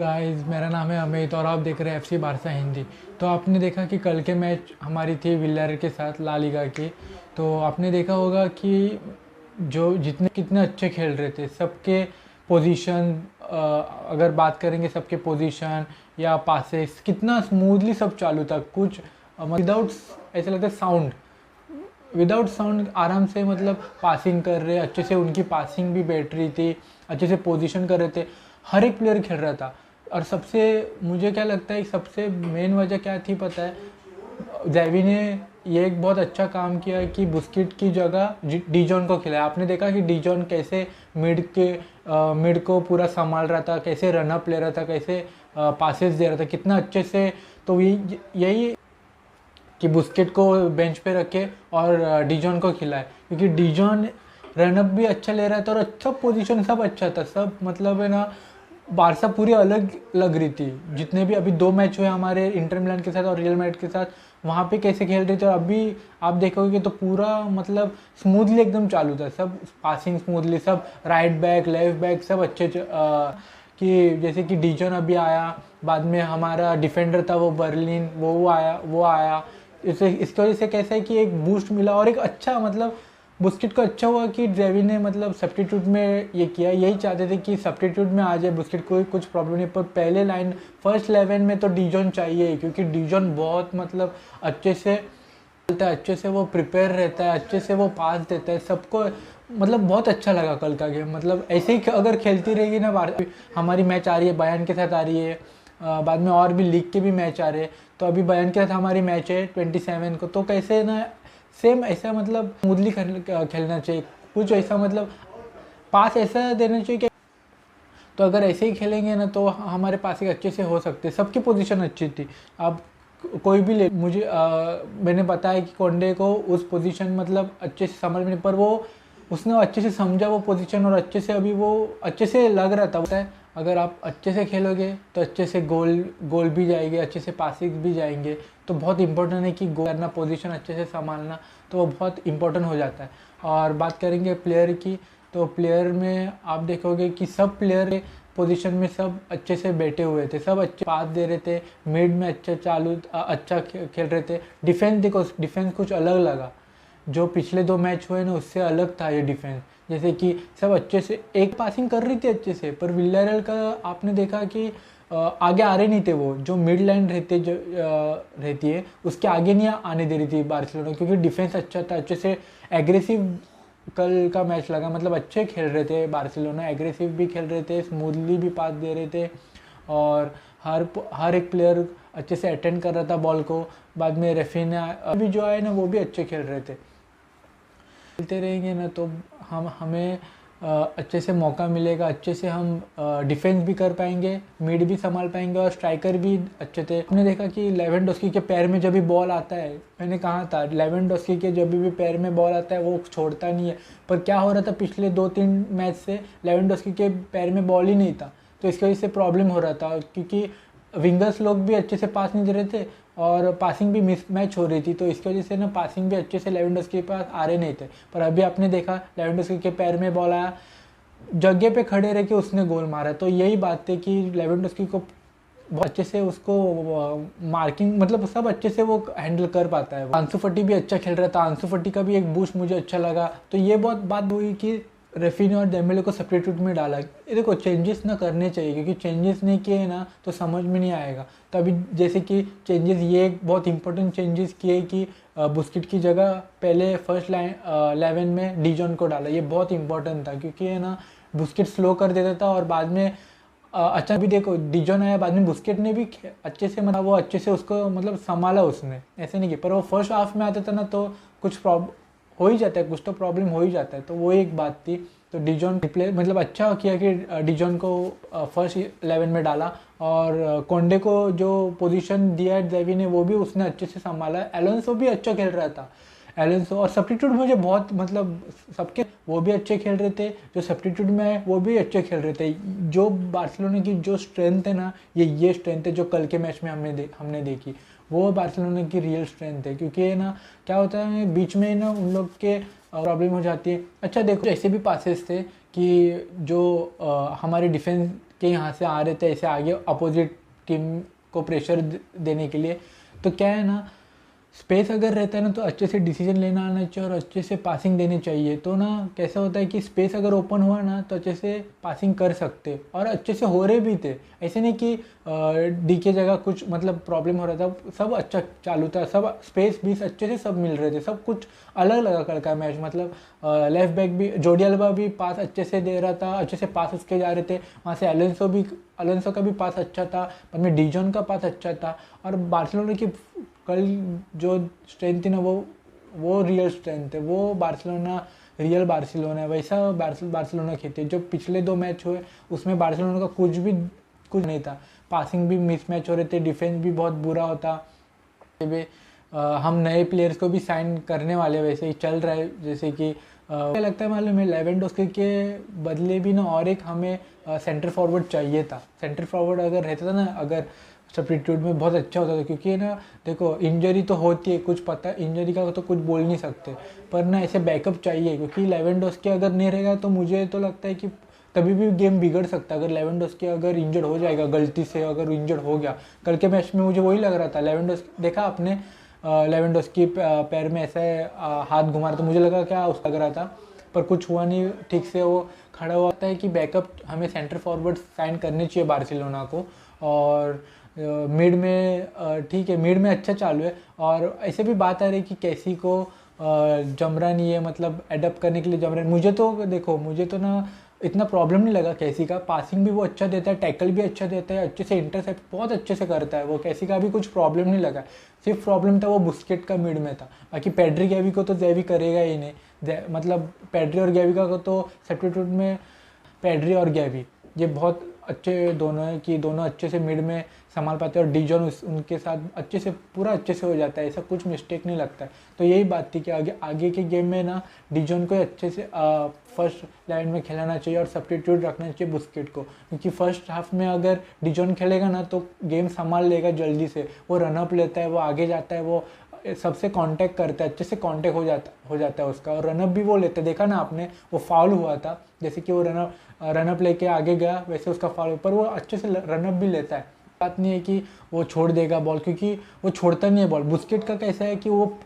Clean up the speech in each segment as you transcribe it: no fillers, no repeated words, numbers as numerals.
Guys, मेरा नाम है अमित और आप देख रहे हैं एफसी बारसा हिंदी। तो आपने देखा कि कल के मैच हमारी थी विलियरेल के साथ ला लीगा की। तो आपने देखा होगा कि जो जितने कितने अच्छे खेल रहे थे सबके पोजीशन, अगर बात करेंगे सबके पोजीशन या पासेस कितना स्मूथली सब चालू था। कुछ विदाउट ऐसा लगता है साउंड, विदाउट साउंड आराम से मतलब पासिंग कर रहे, अच्छे से उनकी पासिंग भी बैठ रही थी, अच्छे से पोजीशन कर रहे थे, हर एक प्लेयर खेल रहा था। और सबसे मुझे क्या लगता है सबसे मेन वजह क्या थी पता है, जैवी ने ये एक बहुत अच्छा काम किया कि बुस्किट की जगह डीजॉन को खिलाया। आपने देखा कि डीजॉन कैसे मिड को पूरा संभाल रहा था, कैसे रनअप ले रहा था, कैसे पासेस दे रहा था कितना अच्छे से। तो यही कि बुस्केट को बेंच पे रखे और डीजॉन को खिलाए, क्योंकि डीजॉन रनअप भी अच्छा ले रहा था और सब पोजीशन सब अच्छा था। सब मतलब है ना, बारसा पूरी अलग लग रही थी। जितने भी अभी दो मैच हुए हमारे इंटर मिलान के साथ और रियल मैड्रिड के साथ, वहाँ पे कैसे खेल रहे थे और अभी आप देखोगे तो पूरा मतलब स्मूथली एकदम चालू था। सब पासिंग स्मूथली, सब राइट बैक लेफ्ट बैक सब अच्छे कि जैसे कि डीजॉन अभी आया, बाद में हमारा डिफेंडर था वो बर्लिन, वो आया। इसकी वजह से कैसा है कि एक बूस्ट मिला और एक अच्छा मतलब बुस्किट को अच्छा हुआ कि ड्रेवी ने मतलब सब्स्टिट्यूट में ये किया। यही चाहते थे कि सब्स्टिट्यूट में आ जाए बुस्किट, कोई कुछ प्रॉब्लम नहीं। पर पहले लाइन फर्स्ट 11 में तो डीजॉन चाहिए, क्योंकि डीजॉन बहुत मतलब अच्छे से खेलता है, अच्छे से वो प्रिपेयर रहता है, अच्छे से वो पास देता है सबको। मतलब बहुत अच्छा लगा कल का गेम। मतलब ऐसे ही अगर खेलती रहेगी ना, हमारी मैच आ रही है बयान के साथ आ रही है, बाद में और भी लीग के भी मैच आ रहे हैं। तो अभी बयान के साथ हमारी मैच है 27 को, तो कैसे ना सेम ऐसा मतलब स्मूथली खेलना चाहिए। कुछ ऐसा मतलब पास ऐसा देना चाहिए कि तो अगर ऐसे ही खेलेंगे ना तो हमारे पास एक अच्छे से हो सकते। सबकी पोजीशन अच्छी थी। अब कोई भी ले, मुझे मैंने बताया कि कोंडे को उस पोजीशन मतलब अच्छे से समझ में, पर वो उसने अच्छे से समझा वो पोजीशन और अच्छे से अभी वो अच्छे से लग रहा था। बताए अगर आप अच्छे से खेलोगे तो अच्छे से गोल गोल भी जाएंगे, अच्छे से पासिंग भी जाएंगे। तो बहुत इंपॉर्टेंट है कि गोल करना, पोजीशन अच्छे से संभालना, तो वो बहुत इंपॉर्टेंट हो जाता है। और बात करेंगे प्लेयर की, तो प्लेयर में आप देखोगे कि सब प्लेयर पोजीशन में सब अच्छे से बैठे हुए थे, सब अच्छे पास दे रहे थे, मिड में अच्छा खेल रहे थे। डिफेंस देखो, डिफेंस कुछ अलग लगा। जो पिछले दो मैच हुए ना उससे अलग था ये डिफेंस। जैसे कि सब अच्छे से एक पासिंग कर रही थी अच्छे से, पर विलियरेल का आपने देखा कि आगे आ रहे नहीं थे। वो जो मिड लाइन रहती है उसके आगे नहीं आने दे रही थी बार्सिलोना, क्योंकि डिफेंस अच्छा था, अच्छे से एग्रेसिव कल का मैच लगा। मतलब अच्छे खेल रहे थे बार्सिलोना, एग्रेसिव भी खेल रहे थे, स्मूथली भी पास दे रहे थे और हर एक प्लेयर अच्छे से अटेंड कर रहा था बॉल को। बाद में रेफिना अभी जो आए ना वो भी अच्छे खेल रहे थे। खेलते रहेंगे ना तो हमें अच्छे से मौका मिलेगा, अच्छे से हम डिफेंस भी कर पाएंगे, मिड भी संभाल पाएंगे और स्ट्राइकर भी अच्छे थे। हमने देखा कि लेवेंडोस्की के पैर में जब भी बॉल आता है, मैंने कहा था लेवेंडोस्की के जब भी पैर में बॉल आता है वो छोड़ता नहीं है। पर क्या हो रहा था पिछले 2-3 मैच से लेवेंडोस्की के पैर में बॉल ही नहीं था, तो इसकी वजह से प्रॉब्लम हो रहा था, क्योंकि विंगर्स लोग भी अच्छे से पास नहीं दे रहे थे और पासिंग भी मिस मैच हो रही थी। तो इसकी वजह से ना पासिंग भी अच्छे से लेवेंडोस्की के पास आ रहे नहीं थे। पर अभी आपने देखा लेवेंडोस्की के पैर में बॉल आया, जगह पे खड़े रह के उसने गोल मारा। तो यही बात है कि लेवेंडोस्की को बहुत अच्छे से उसको मार्किंग मतलब सब अच्छे से वो हैंडल कर पाता है। आंसू फटी भी अच्छा खेल रहा था, आंसू फटी का भी एक बूस्ट मुझे अच्छा लगा। तो ये बहुत बात हुई कि रेफिनी और डेम्बेले को सब्स्टिट्यूट में डाला। ये देखो चेंजेस ना करने चाहिए, क्योंकि चेंजेस नहीं किए ना तो समझ में नहीं आएगा। तो अभी जैसे कि चेंजेस, ये एक बहुत इंपॉर्टेंट चेंजेस किए कि बुस्किट की जगह पहले फर्स्ट लाइन 11 में डीजॉन को डाला। ये बहुत इंपॉर्टेंट था, क्योंकि है ना बुस्किट स्लो कर देता था और बाद में अच्छा भी देखो डीजॉन आया, बाद में बुस्केट ने भी अच्छे से मतलब वो अच्छे से उसको मतलब संभाला उसने, ऐसे नहीं किया। पर वो फर्स्ट हाफ में आता था ना तो कुछ प्रॉब्लम हो ही जाता है, कुछ तो प्रॉब्लम हो ही जाता है। तो वो एक बात थी। तो डीजॉन रिप्ले मतलब अच्छा किया कि डीजॉन को फर्स्ट 11 में डाला और कोंडे को जो पोजीशन दिया है जेवी ने वो भी उसने अच्छे से संभाला। एलोंसो भी अच्छा खेल रहा था, एलेंसो और सब्स्टिट्यूट मुझे बहुत मतलब सबके वो भी अच्छे खेल रहे थे, जो सब्स्टिट्यूट में है वो भी अच्छे खेल रहे थे। जो बार्सिलोना की जो स्ट्रेंथ है ना, ये स्ट्रेंथ है जो कल के मैच में हमने देखी, वो बार्सिलोना की रियल स्ट्रेंथ है। क्योंकि है ना क्या होता है बीच में ना उन लोग के प्रॉब्लम हो जाती है। अच्छा देखो ऐसे भी पासेस थे कि जो हमारे डिफेंस कि यहाँ से आ रहे थे ऐसे आगे अपोजिट टीम को प्रेशर देने के लिए। तो क्या है ना, स्पेस अगर रहता है ना तो अच्छे से डिसीजन लेना आना चाहिए और अच्छे से पासिंग देनी चाहिए। तो ना कैसा होता है कि स्पेस अगर ओपन हुआ ना तो अच्छे से पासिंग कर सकते और अच्छे से हो रहे भी थे। ऐसे नहीं कि डी के जगह कुछ मतलब प्रॉब्लम हो रहा था, सब अच्छा चालू था, सब स्पेस भी अच्छे से सब मिल रहे थे, सब कुछ अलग लगा कल का मैच। मतलब लेफ्ट बैक भी जोडी अल्बा भी पास अच्छे से दे रहा था, अच्छे से पास उसके जा रहे थे, वहाँ से अलोंसो का भी पास अच्छा था, बाद में डिजॉन का पास अच्छा था। और बार्सिलोना की कल जो स्ट्रेंथ थी ना वो रियल स्ट्रेंथ है, वो रियल बार्सिलोना है, वैसा बार्सिलोना खेलती है। जो पिछले 2 मैच हुए उसमें बार्सिलोना का कुछ नहीं था, पासिंग भी मिसमैच हो रहे थे, डिफेंस भी बहुत बुरा होता। हम नए प्लेयर्स को भी साइन करने वाले वैसे ही चल रहा है, जैसे कि क्या लगता है मालूम है, लेवेंडोस्की के बदले भी ना और एक हमें सेंटर फॉरवर्ड चाहिए था। सेंटर फॉरवर्ड अगर रहता था ना, अगर सब्स्टिट्यूट में बहुत अच्छा होता था, क्योंकि ना देखो इंजरी तो होती है, कुछ पता है इंजरी का तो कुछ बोल नहीं सकते, पर ना ऐसे बैकअप चाहिए। क्योंकि लेवेंडोस्की अगर नहीं रहेगा तो मुझे तो लगता है कि तभी भी गेम बिगड़ सकता है। अगर लेवेंडोस्की अगर इंजर्ड हो जाएगा गलती से, अगर इंजर्ड हो गया, कल के मैच में मुझे वही लग रहा था। लेवेंडोस्की देखा आपने, लेवेंडोस्की पैर में ऐसे हाथ घुमा रहा था, मुझे लगा क्या उसका लग रहा था, पर कुछ हुआ नहीं, ठीक से वो खड़ा हुआ है कि बैकअप हमें सेंटर फॉरवर्ड साइन करने चाहिए बार्सिलोना को। और मिड में ठीक है, मिड में अच्छा चालू है। और ऐसे भी बात आ रही है कि कैसी को जम रहा नहीं है, मतलब एडप्ट करने के लिए जम रहा है। मुझे तो देखो, मुझे तो ना इतना प्रॉब्लम नहीं लगा कैसी का, पासिंग भी वो अच्छा देता है, टैकल भी अच्छा देता है, अच्छे से इंटरसेप्ट बहुत अच्छे से करता है वो, कैसी का भी कुछ प्रॉब्लम नहीं लगा। सिर्फ प्रॉब्लम था वो बुस्केट का मिड में था, बाकी पेड्री गैवी को तो जैवी करेगा ही नहीं। मतलब पेड्री और गैवी का तो सब्स्टिट्यूट में पेड्री और गैवी ये बहुत अच्छे दोनों हैं कि दोनों अच्छे से मिड में संभाल पाते हैं, और डिजॉन उनके साथ अच्छे से पूरा अच्छे से हो जाता है, ऐसा कुछ मिस्टेक नहीं लगता है। तो यही बात थी कि आगे के गेम में ना डिजॉन को अच्छे से फर्स्ट लाइन में खिलाना चाहिए और सब्स्टिट्यूट रखना चाहिए बुस्केट को, क्योंकि फर्स्ट हाफ में अगर डिजॉन खेलेगा ना तो गेम संभाल लेगा जल्दी से, वो रनअप लेता है, वो आगे जाता है, वो सबसे कांटेक्ट करता है, अच्छे से कांटेक्ट हो जाता है उसका, और रनअप भी वो लेता है। देखा ना आपने, वो फाउल हुआ था, जैसे कि वो रनअप लेके आगे गया वैसे उसका फाउल, पर वो अच्छे से रनअप भी लेता है। बात नहीं है कि वो छोड़ देगा बॉल, क्योंकि वो छोड़ता नहीं है बॉल। बुस्केट का कैसा है कि वो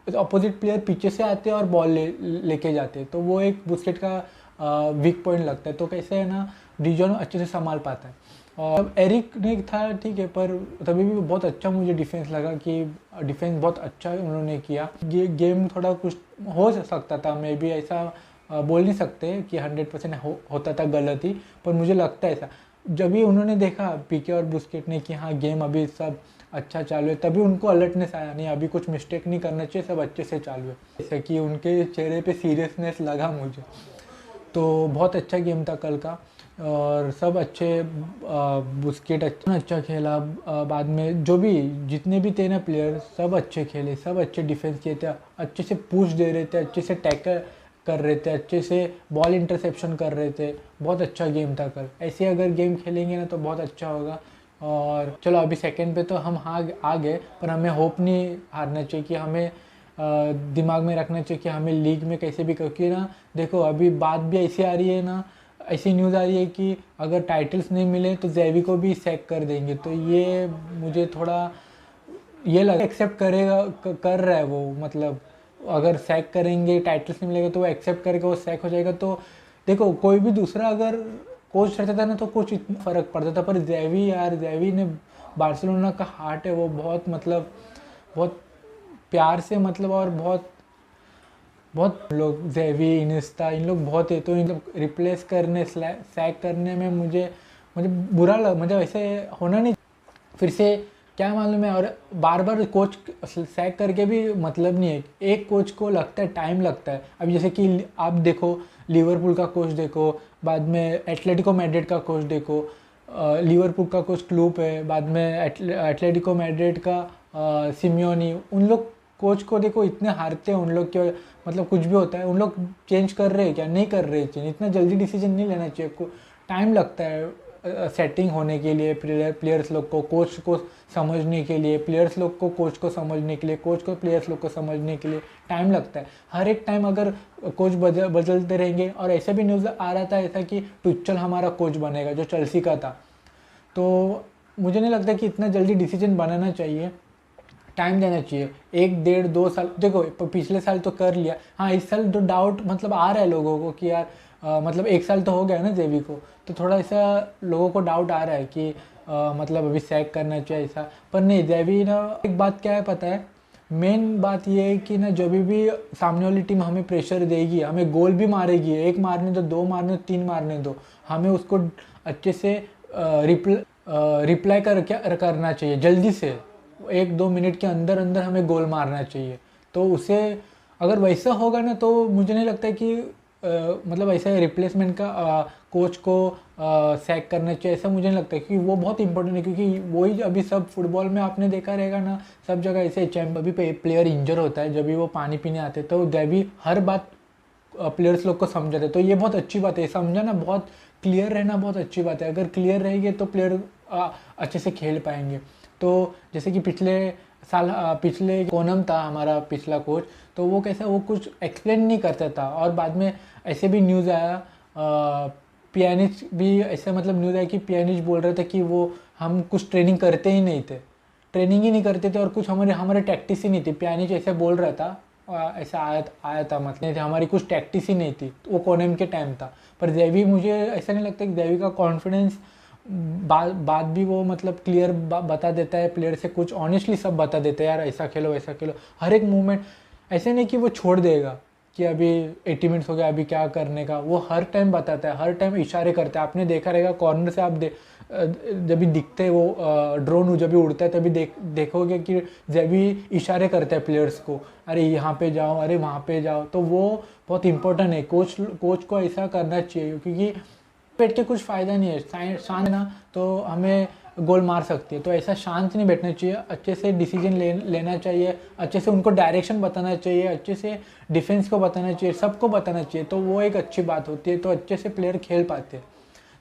अपोजिट प्लेयर पीछे से आते हैं और बॉल लेके जाते हैं, तो वो एक बुस्केट का वीक पॉइंट लगता है। तो कैसे है ना, डिजॉन अच्छे से संभाल पाता है। और एरिक ने था ठीक है, पर तभी भी बहुत अच्छा मुझे डिफेंस लगा कि डिफेंस बहुत अच्छा उन्होंने किया। गेम थोड़ा कुछ हो सकता था, मे भी ऐसा बोल नहीं सकते कि 100% होता था गलत ही, पर मुझे लगता है ऐसा। जब भी उन्होंने देखा पीके और बुस्केट ने कि हाँ गेम अभी सब अच्छा चालू है, तभी उनको अलर्टनेस आया, नहीं अभी कुछ मिस्टेक नहीं करना चाहिए, सब अच्छे से चालू है। जैसे कि उनके चेहरे पे सीरियसनेस लगा मुझे। तो बहुत अच्छा गेम था कल का, और सब अच्छे, बुस्केट अच्छा खेला। बाद में जो भी जितने भी थे ना प्लेयर, सब अच्छे खेले, सब अच्छे डिफेंस किए थे, अच्छे से पुश दे रहे थे, अच्छे से टैकल कर रहे थे, अच्छे से बॉल इंटरसेप्शन कर रहे थे। बहुत अच्छा गेम था कल। ऐसे अगर गेम खेलेंगे ना तो बहुत अच्छा होगा। और चलो अभी सेकंड पे तो हम आ गए, पर हमें होप नहीं हारना चाहिए, कि हमें दिमाग में रखना चाहिए कि हमें लीग में कैसे भी, क्योंकि ना देखो अभी बात भी ऐसी आ रही है ना, ऐसी न्यूज़ आ रही है कि अगर टाइटल्स नहीं मिले तो जैवी को भी सैक कर देंगे। तो ये मुझे थोड़ा ये लगा एक्सेप्ट करेगा, कर रहा है वो, मतलब अगर सैक करेंगे, टाइटल्स नहीं मिलेगा तो वो एक्सेप्ट करके वो सैक हो जाएगा। तो देखो कोई भी दूसरा अगर कोच रहता था ना तो कुछ इतना फ़र्क पड़ता था, पर जैवी ने बार्सिलोना का हार्ट है, वो बहुत मतलब बहुत प्यार से, मतलब और बहुत बहुत लोग जैवी इनिस्टा इन लोग बहुत है, तो इन लोग रिप्लेस करने सैक करने में मुझे बुरा लगा, मुझे वैसे होना नहीं फिर से, क्या मालूम है। और बार बार कोच सैक करके भी मतलब नहीं है, एक कोच को लगता है टाइम लगता है। अब जैसे कि आप देखो लिवरपूल का कोच देखो, बाद में एटलेटिको मैड्रिड का कोच देखो, लिवरपूल का कोच क्लूप है, बाद में एटलेटिको मैड्रिड का सिमियोनी, उन लोग कोच को देखो इतने हारते हैं उन लोग के, मतलब कुछ भी होता है उन लोग चेंज कर रहे हैं क्या, नहीं कर रहे चेंज, इतना जल्दी डिसीजन नहीं लेना चाहिए, टाइम लगता है सेटिंग होने के लिए, प्लेयर्स लोग को कोच को समझने के लिए, प्लेयर्स लोग को कोच को समझने के लिए, कोच को प्लेयर्स लोग को समझने के लिए टाइम लगता है। हर एक टाइम अगर कोच बदलते रहेंगे, और ऐसे भी न्यूज़ आ रहा था ऐसा कि टुचल हमारा कोच बनेगा जो चेल्सी का था, तो मुझे नहीं लगता कि इतना जल्दी डिसीजन बनाना चाहिए, टाइम देना चाहिए। 1 1.5 2 साल, देखो पिछले साल तो कर लिया, हाँ इस साल तो डाउट मतलब आ रहा है लोगों को कि यार मतलब 1 साल तो हो गया ना जेवी को, तो थोड़ा ऐसा लोगों को डाउट आ रहा है कि मतलब अभी सैक करना चाहिए ऐसा। पर नहीं, जेवी ना, एक बात क्या है पता है, मेन बात ये है कि ना जब भी सामने वाली टीम हमें प्रेशर देगी, हमें गोल भी मारेगी, 1 मारने दो, 2 मारने दो, 3 मारने दो, हमें उसको अच्छे से रिप्लाई करना चाहिए जल्दी से, 1 2 मिनट के अंदर अंदर हमें गोल मारना चाहिए। तो उसे अगर वैसा होगा ना तो मुझे नहीं लगता कि मतलब ऐसा रिप्लेसमेंट का कोच को सैक करना चाहिए, ऐसा मुझे नहीं लगता, क्योंकि वो बहुत इंपॉर्टेंट है। क्योंकि वही अभी सब फुटबॉल में आपने देखा रहेगा ना, सब जगह ऐसे अभी प्लेयर इंजर होता है, जब भी वो पानी पीने आते तो जब हर बात प्लेयर्स लोग को समझाते, तो ये बहुत अच्छी बात है, समझाना बहुत क्लियर रहना बहुत अच्छी बात है। अगर क्लियर रहेगी तो प्लेयर अच्छे से खेल पाएंगे। तो जैसे कि पिछले कोनम था हमारा पिछला कोच, तो वो कैसा, वो कुछ एक्सप्लेन नहीं करता था, और बाद में ऐसे भी न्यूज़ आया, पियानिच भी ऐसे मतलब न्यूज़ आया कि पियानिच बोल रहे थे कि वो हम कुछ ट्रेनिंग करते ही नहीं थे, ट्रेनिंग ही नहीं करते थे, और कुछ हमारे टैक्टिस ही नहीं थी। पियानिच ऐसे बोल रहा था, ऐसा आया था, मतलब हमारी कुछ टैक्टिस ही नहीं थी, वो कोनम के टाइम था। पर जेवी, मुझे ऐसा नहीं लगता कि जेवी का कॉन्फिडेंस बात भी वो मतलब क्लियर बता देता है प्लेयर से, कुछ ऑनेस्टली सब बता देता है, यार ऐसा खेलो वैसा खेलो, हर एक मूवमेंट। ऐसे नहीं कि वो छोड़ देगा कि अभी 80 मिनट्स हो गया अभी क्या करने का, वो हर टाइम बताता है, हर टाइम इशारे करता है। आपने देखा रहेगा कॉर्नर से, आप जब भी दिखते हैं वो ड्रोन जब भी उड़ता है तभी देखोगे कि जब भी इशारे करता है प्लेयर्स को, अरे यहाँ पे जाओ, अरे वहाँ पे जाओ। तो वो बहुत इंपॉर्टेंट है, कोच को ऐसा करना चाहिए, क्योंकि बैठ के कुछ फ़ायदा नहीं है, शांत ना तो हमें गोल मार सकती है। तो ऐसा शांत नहीं बैठना चाहिए, अच्छे से डिसीजन लेना चाहिए, अच्छे से उनको डायरेक्शन बताना चाहिए, अच्छे से डिफेंस को बताना चाहिए, सबको बताना चाहिए, तो वो एक अच्छी बात होती है, तो अच्छे से प्लेयर खेल पाते हैं।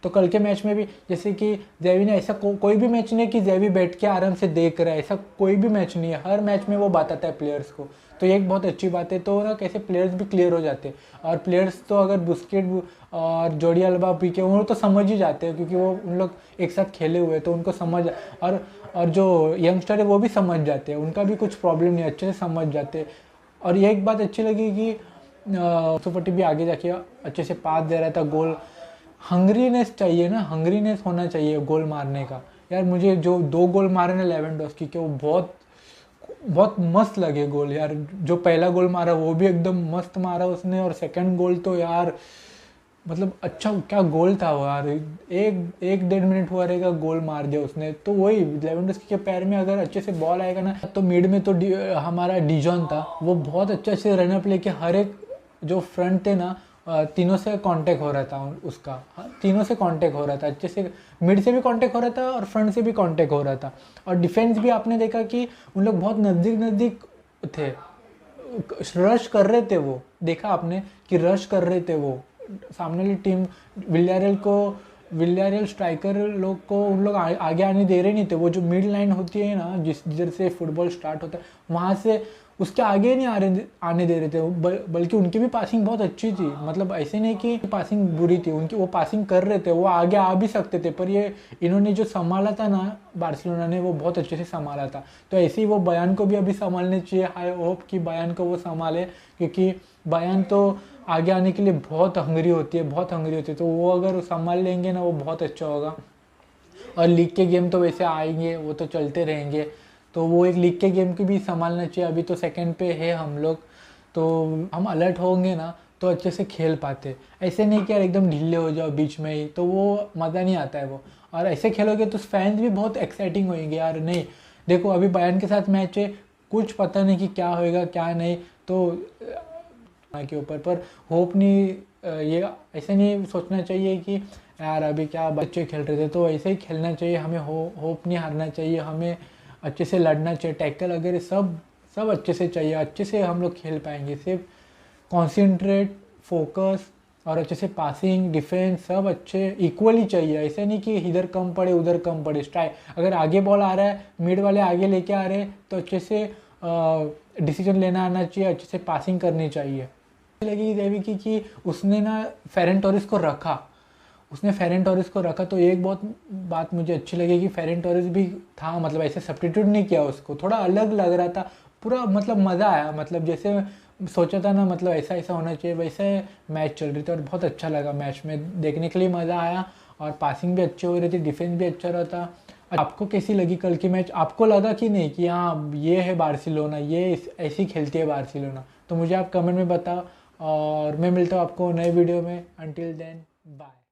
तो कल के मैच में भी जैसे कि जेवी ने ऐसा कोई भी मैच नहीं है कि जेवी बैठ के आराम से देख रहा है, ऐसा कोई भी मैच नहीं है, हर मैच में वो बताता है प्लेयर्स को, तो ये एक बहुत अच्छी बात है। तो ना कैसे प्लेयर्स भी क्लियर हो जाते हैं, और प्लेयर्स तो अगर बुस्केट और जोर्डी अल्बा पीके वो तो समझ ही जाते हैं, क्योंकि वो उन लोग एक साथ खेले हुए, तो उनको समझ, और जो यंगस्टर है वो भी समझ जाते हैं, उनका भी कुछ प्रॉब्लम नहीं, अच्छे से समझ जाते हैं। और ये एक बात अच्छी लगी कि सुपटी भी आगे जाके अच्छे से पास दे रहा था, गोल हंग्रीनेस चाहिए ना, हंग्रीनेस होना चाहिए गोल मारने का। यार मुझे जो 2 गोल मारे ना लेवेंडोस्की के, वो बहुत बहुत मस्त लगे गोल यार। जो पहला गोल मारा वो भी एकदम मस्त मारा उसने, और सेकंड गोल तो यार मतलब अच्छा क्या गोल था वो यार, 1 1.5 मिनट हुआ रहेगा गोल मार दिया उसने। तो वही लेवेंडोस्की के पैर में अगर अच्छे से बॉल आएगा ना, तो मिड में तो हमारा डिजॉन था, वो बहुत अच्छे से रनअप लेके हर एक जो फ्रंट थे ना, तीनों से कांटेक्ट हो रहा था उसका, तीनों से कांटेक्ट हो रहा था अच्छे से, मिड से भी कांटेक्ट हो रहा था और फ्रंट से भी कांटेक्ट हो रहा था। और डिफेंस भी आपने देखा कि उन लोग बहुत नज़दीक थे, रश कर रहे थे, वो देखा आपने कि रश कर रहे थे वो सामने वाली टीम, विलियरेल स्ट्राइकर लोग को उन लोग आगे आने दे रहे नहीं थे। वो जो मिड लाइन होती है ना, जिधर से फुटबॉल स्टार्ट होता है, वहाँ से उसके आगे नहीं आने दे रहे थे, बल्कि उनकी भी पासिंग बहुत अच्छी थी, मतलब ऐसे नहीं कि पासिंग बुरी थी उनकी, वो पासिंग कर रहे थे, वो आगे आ भी सकते थे। पर ये इन्होंने जो संभाला था ना बार्सिलोना ने, वो बहुत अच्छे से संभाला था। तो ऐसे ही वो बयान को भी अभी संभालने चाहिए, आई होप कि बयान को वो संभाले, क्योंकि बयान तो आगे आने के लिए बहुत हंगरी होती है, तो वो अगर संभाल लेंगे ना वो बहुत अच्छा होगा। और लीग के गेम तो वैसे आएंगे, वो तो चलते रहेंगे, तो वो एक लीग के गेम की भी संभालना चाहिए। अभी तो सेकंड पे है हम लोग, तो हम अलर्ट होंगे ना तो अच्छे से खेल पाते, ऐसे नहीं कि यार एकदम ढीले हो जाओ बीच में ही, तो वो मज़ा नहीं आता है वो। और ऐसे खेलोगे तो फैंस भी बहुत एक्साइटिंग होंगे यार। नहीं देखो अभी बयान के साथ मैच है, कुछ पता नहीं कि क्या होएगा क्या नहीं, तो के ऊपर पर होप नहीं, ये ऐसे नहीं सोचना चाहिए कि यार अभी क्या बच्चे खेल रहे थे, तो ऐसे ही खेलना चाहिए हमें, होप नहीं हारना चाहिए हमें, अच्छे से लड़ना चाहिए, टैकल वगैरह सब अच्छे से चाहिए, अच्छे से हम लोग खेल पाएंगे। सिर्फ कॉन्सेंट्रेट, फोकस और अच्छे से पासिंग डिफेंस सब अच्छे इक्वली चाहिए। ऐसा नहीं कि इधर कम पड़े उधर कम पड़े। स्ट्राइक अगर आगे बॉल आ रहा है, मिड वाले आगे लेके आ रहे हैं तो अच्छे से डिसीजन लेना आना चाहिए, अच्छे से पासिंग करनी चाहिए। लगी देवी कि उसने ना फेरन टोरिस को रखा, उसने फेरन टोरिस को रखा। तो एक बहुत बात मुझे अच्छी लगी कि फेरन टोरिस भी था, मतलब ऐसे सब्स्टिट्यूट नहीं किया उसको, थोड़ा अलग लग रहा था पूरा, मतलब मज़ा आया। मतलब जैसे सोचा था ना, मतलब ऐसा ऐसा होना चाहिए, वैसे मैच चल रही थी और बहुत अच्छा लगा। मैच में देखने के लिए मज़ा आया और पासिंग भी अच्छी हो रही थी, डिफेंस भी अच्छा रहता। आपको कैसी लगी कल की मैच? आपको लगा कि नहीं कि हाँ ये है बार्सिलोना, ये ऐसी खेलती है बार्सिलोना? तो मुझे आप कमेंट में बताओ और मैं मिलता हूँ आपको नए वीडियो में। Until then bye.